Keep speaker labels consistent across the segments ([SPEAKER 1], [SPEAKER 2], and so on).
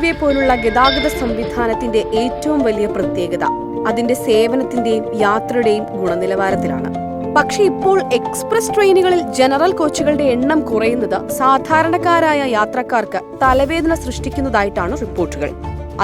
[SPEAKER 1] Railway പോലുള്ള ഗതാഗത സംവിധാനത്തിന്റെ ഏറ്റവും വലിയ പ്രത്യേകത അതിന്റെ സേവനത്തിന്റെയും യാത്രയുടെയും ഗുണനിലവാരത്തിലാണ്. പക്ഷെ ഇപ്പോൾ എക്സ്പ്രസ് ട്രെയിനുകളിൽ ജനറൽ കോച്ചുകളുടെ എണ്ണം കുറയുന്നത് സാധാരണക്കാരായ യാത്രക്കാർക്ക് തലവേദന സൃഷ്ടിക്കുന്നതായിട്ടാണ് റിപ്പോർട്ടുകൾ.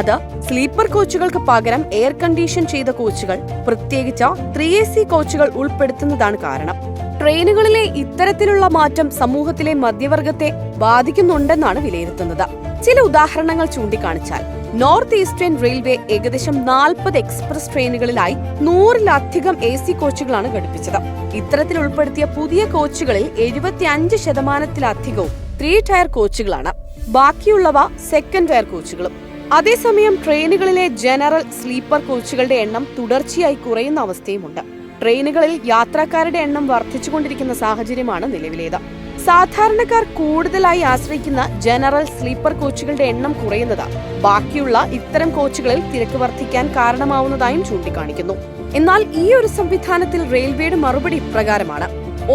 [SPEAKER 1] അത് സ്ലീപ്പർ കോച്ചുകൾക്ക് പകരം എയർ കണ്ടീഷൻ ചെയ്ത കോച്ചുകൾ, പ്രത്യേകിച്ച് 3AC കോച്ചുകൾ ഉൾപ്പെടുത്തുന്നതാണ് കാരണം. ട്രെയിനുകളിലെ ഇത്തരത്തിലുള്ള മാറ്റം സമൂഹത്തിലെ മധ്യവർഗത്തെ ബാധിക്കുന്നുണ്ടെന്നാണ് വിലയിരുത്തുന്നത്. ചില ഉദാഹരണങ്ങൾ ചൂണ്ടിക്കാണിച്ചാൽ, നോർത്ത് ഈസ്റ്റേൺ റെയിൽവേ ഏകദേശം 40 എക്സ്പ്രസ് ട്രെയിനുകളിലായി 100-ലധികം AC കോച്ചുകളാണ് ഘടിപ്പിച്ചത്. ഇത്തരത്തിൽ ഉൾപ്പെടുത്തിയ പുതിയ കോച്ചുകളിൽ 75%-ലധികവും 3 ടയർ കോച്ചുകളാണ്. ബാക്കിയുള്ളവ സെക്കൻഡ് ടയർ കോച്ചുകളും. അതേസമയം ട്രെയിനുകളിലെ ജനറൽ, സ്ലീപ്പർ കോച്ചുകളുടെ എണ്ണം തുടർച്ചയായി കുറയുന്ന അവസ്ഥയുമുണ്ട്. ട്രെയിനുകളിൽ യാത്രക്കാരുടെ എണ്ണം വർദ്ധിച്ചുകൊണ്ടിരിക്കുന്ന സാഹചര്യമാണ് നിലവിലേത്. സാധാരണക്കാർ കൂടുതലായി ആശ്രയിക്കുന്ന ജനറൽ, സ്ലീപ്പർ കോച്ചുകളുടെ എണ്ണം കുറയുന്നത് ബാക്കിയുള്ള ഇത്തരം കോച്ചുകളിൽ തിരക്ക് വർദ്ധിക്കാൻ കാരണമാവുന്നതായും ചൂണ്ടിക്കാണിക്കുന്നു. എന്നാൽ ഈ ഒരു സംവിധാനത്തിൽ റെയിൽവേയുടെ മറുപടി ഇപ്രകാരമാണ്: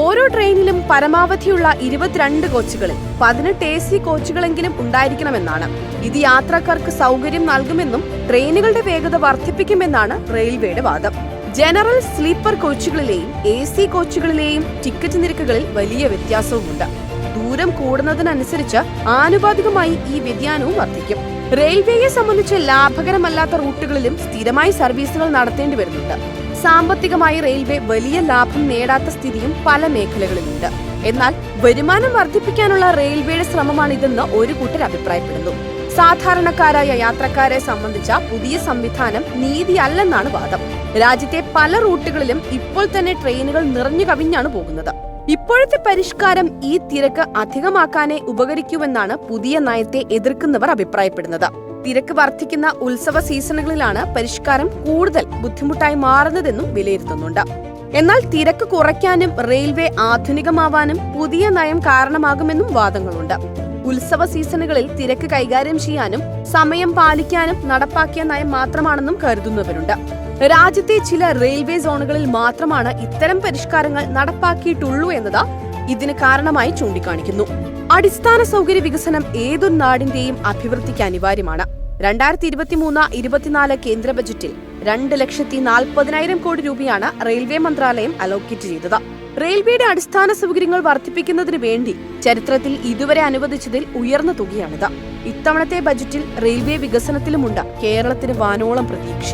[SPEAKER 1] ഓരോ ട്രെയിനിലും പരമാവധിയുള്ള 22 കോച്ചുകളിൽ 18 AC കോച്ചുകളെങ്കിലും ഉണ്ടായിരിക്കണമെന്നാണ്. ഇത് യാത്രക്കാർക്ക് സൗകര്യം നൽകുമെന്നും ട്രെയിനുകളുടെ വേഗത വർദ്ധിപ്പിക്കുമെന്നാണ് റെയിൽവേയുടെ വാദം. ജനറൽ, സ്ലീപ്പർ കോച്ചുകളിലെയും AC കോച്ചുകളിലെയും ടിക്കറ്റ് നിരക്കുകളിൽ വലിയ വ്യത്യാസവുമുണ്ട്. ദൂരം കൂടുന്നതിനനുസരിച്ച് ആനുപാതികമായി ഈ വ്യതിയാനവും വർദ്ധിക്കും. റെയിൽവേയെ സംബന്ധിച്ച് ലാഭകരമല്ലാത്ത റൂട്ടുകളിലും സ്ഥിരമായി സർവീസുകൾ നടത്തേണ്ടി വരുന്നുണ്ട്. സാമ്പത്തികമായി റെയിൽവേ വലിയ ലാഭം നേടാത്ത സ്ഥിതിയും പല മേഖലകളിലുണ്ട്. എന്നാൽ വരുമാനം വർദ്ധിപ്പിക്കാനുള്ള റെയിൽവേയുടെ ശ്രമമാണിതെന്ന് ഒരു കൂട്ടർ അഭിപ്രായപ്പെടുന്നു. സാധാരണക്കാരായ യാത്രക്കാരെ സംബന്ധിച്ച പുതിയ സംവിധാനം നീതിയല്ലെന്നാണ് വാദം. രാജ്യത്തെ പല റൂട്ടുകളിലും ഇപ്പോൾ തന്നെ ട്രെയിനുകൾ നിറഞ്ഞു കവിഞ്ഞാണ് പോകുന്നത്. ഇപ്പോഴത്തെ പരിഷ്കാരം ഈ തിരക്ക് അധികമാക്കാനേ ഉപകരിക്കൂവെന്നാണ് പുതിയ നയത്തെ എതിർക്കുന്നവർ അഭിപ്രായപ്പെടുന്നത്. തിരക്ക് വർദ്ധിക്കുന്ന ഉത്സവ സീസണുകളിലാണ് പരിഷ്കാരം കൂടുതൽ ബുദ്ധിമുട്ടായി മാറുന്നതെന്നും വിലയിരുത്തുന്നുണ്ട്. എന്നാൽ തിരക്ക് കുറയ്ക്കാനും റെയിൽവേ ആധുനികമാവാനും പുതിയ നയം കാരണമാകുമെന്നും വാദങ്ങളുണ്ട്. ഉത്സവ സീസണുകളിൽ തിരക്ക് കൈകാര്യം ചെയ്യാനും സമയം പാലിക്കാനും നടപ്പാക്കിയ നയം മാത്രമാണെന്നും കരുതുന്നവരുണ്ട്. രാജ്യത്തെ ചില റെയിൽവേ സോണുകളിൽ മാത്രമാണ് ഇത്തരം പരിഷ്കാരങ്ങൾ നടപ്പാക്കിയിട്ടുള്ളൂ എന്നത് ഇതിന് കാരണമായി ചൂണ്ടിക്കാണിക്കുന്നു. അടിസ്ഥാന സൗകര്യ വികസനം ഏതൊരു നാടിന്റെയും അഭിവൃദ്ധിക്ക് അനിവാര്യമാണ്. 2023-24 കേന്ദ്ര ബജറ്റിൽ 2,40,000 കോടി രൂപയാണ് റെയിൽവേ മന്ത്രാലയം അലോക്കേറ്റ് ചെയ്തത്. റെയിൽവേയുടെ അടിസ്ഥാന സൗകര്യങ്ങൾ വർദ്ധിപ്പിക്കുന്നതിന് വേണ്ടി ചരിത്രത്തിൽ ഇതുവരെ അനുവദിച്ചതിൽ ഉയർന്ന തുകയാണിത്. ഇത്തവണത്തെ ബജറ്റിൽ റെയിൽവേ വികസനത്തിലുമുണ്ട് കേരളത്തിന് വാനോളം പ്രതീക്ഷ.